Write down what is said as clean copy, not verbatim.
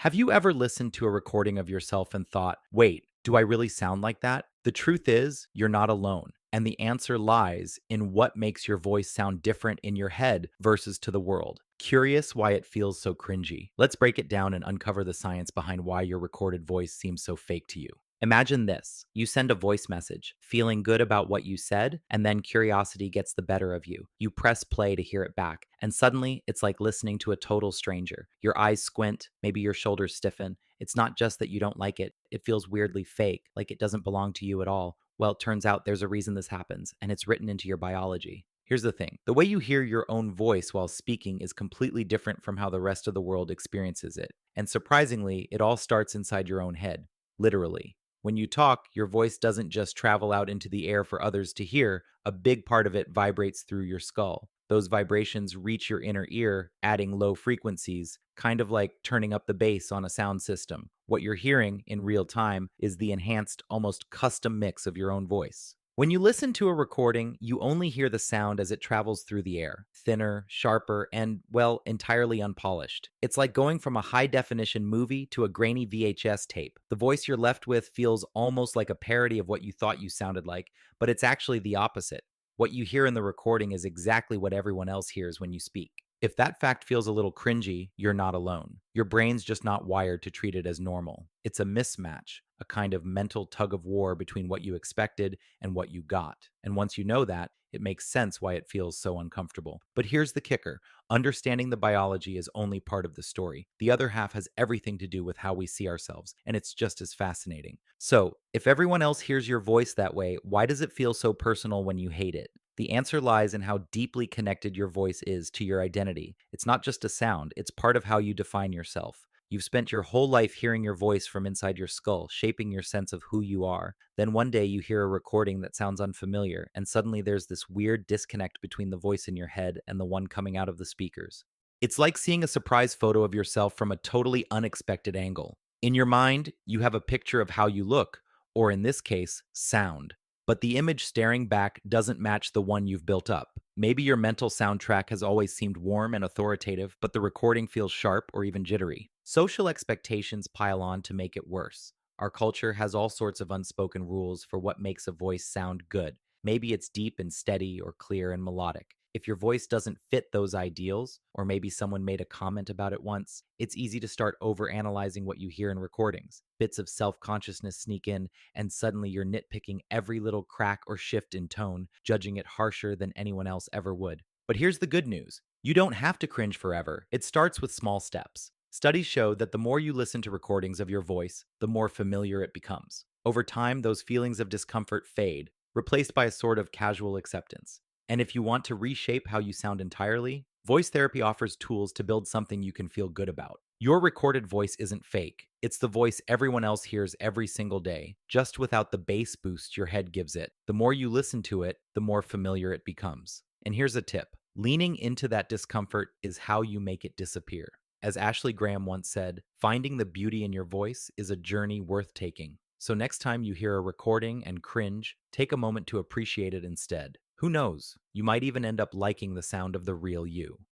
Have you ever listened to a recording of yourself and thought, wait, do I really sound like that? The truth is, you're not alone. And the answer lies in what makes your voice sound different in your head versus to the world. Curious why it feels so cringy? Let's break it down and uncover the science behind why your recorded voice seems so fake to you. Imagine this: you send a voice message, feeling good about what you said, and then curiosity gets the better of you. You press play to hear it back, and suddenly it's like listening to a total stranger. Your eyes squint, maybe your shoulders stiffen. It's not just that you don't like it, it feels weirdly fake, like it doesn't belong to you at all. Well, it turns out there's a reason this happens, and it's written into your biology. Here's the thing: the way you hear your own voice while speaking is completely different from how the rest of the world experiences it. And surprisingly, it all starts inside your own head, literally. When you talk, your voice doesn't just travel out into the air for others to hear, a big part of it vibrates through your skull. Those vibrations reach your inner ear, adding low frequencies, kind of like turning up the bass on a sound system. What you're hearing in real time is the enhanced, almost custom mix of your own voice. When you listen to a recording, you only hear the sound as it travels through the air, thinner, sharper, and, well, entirely unpolished. It's like going from a high definition movie to a grainy VHS tape. The voice you're left with feels almost like a parody of what you thought you sounded like, but it's actually the opposite. What you hear in the recording is exactly what everyone else hears when you speak. If that fact feels a little cringy, you're not alone. Your brain's just not wired to treat it as normal. It's a mismatch, a kind of mental tug of war between what you expected and what you got. And once you know that, it makes sense why it feels so uncomfortable. But here's the kicker: understanding the biology is only part of the story. The other half has everything to do with how we see ourselves, and it's just as fascinating. So, if everyone else hears your voice that way, why does it feel so personal when you hate it? The answer lies in how deeply connected your voice is to your identity. It's not just a sound, it's part of how you define yourself. You've spent your whole life hearing your voice from inside your skull, shaping your sense of who you are. Then one day you hear a recording that sounds unfamiliar, and suddenly there's this weird disconnect between the voice in your head and the one coming out of the speakers. It's like seeing a surprise photo of yourself from a totally unexpected angle. In your mind, you have a picture of how you look, or in this case, sound. But the image staring back doesn't match the one you've built up. Maybe your mental soundtrack has always seemed warm and authoritative, but the recording feels sharp or even jittery. Social expectations pile on to make it worse. Our culture has all sorts of unspoken rules for what makes a voice sound good. Maybe it's deep and steady or clear and melodic. If your voice doesn't fit those ideals, or maybe someone made a comment about it once, it's easy to start overanalyzing what you hear in recordings. Bits of self consciousness sneak in, and suddenly you're nitpicking every little crack or shift in tone, judging it harsher than anyone else ever would. But here's the good news: you don't have to cringe forever. It starts with small steps. Studies show that the more you listen to recordings of your voice, the more familiar it becomes. Over time, those feelings of discomfort fade, replaced by a sort of casual acceptance. And if you want to reshape how you sound entirely, voice therapy offers tools to build something you can feel good about. Your recorded voice isn't fake. It's the voice everyone else hears every single day, just without the bass boost your head gives it. The more you listen to it, the more familiar it becomes. And here's a tip: leaning into that discomfort is how you make it disappear. As Ashley Graham once said, finding the beauty in your voice is a journey worth taking. So next time you hear a recording and cringe, take a moment to appreciate it instead. Who knows? You might even end up liking the sound of the real you.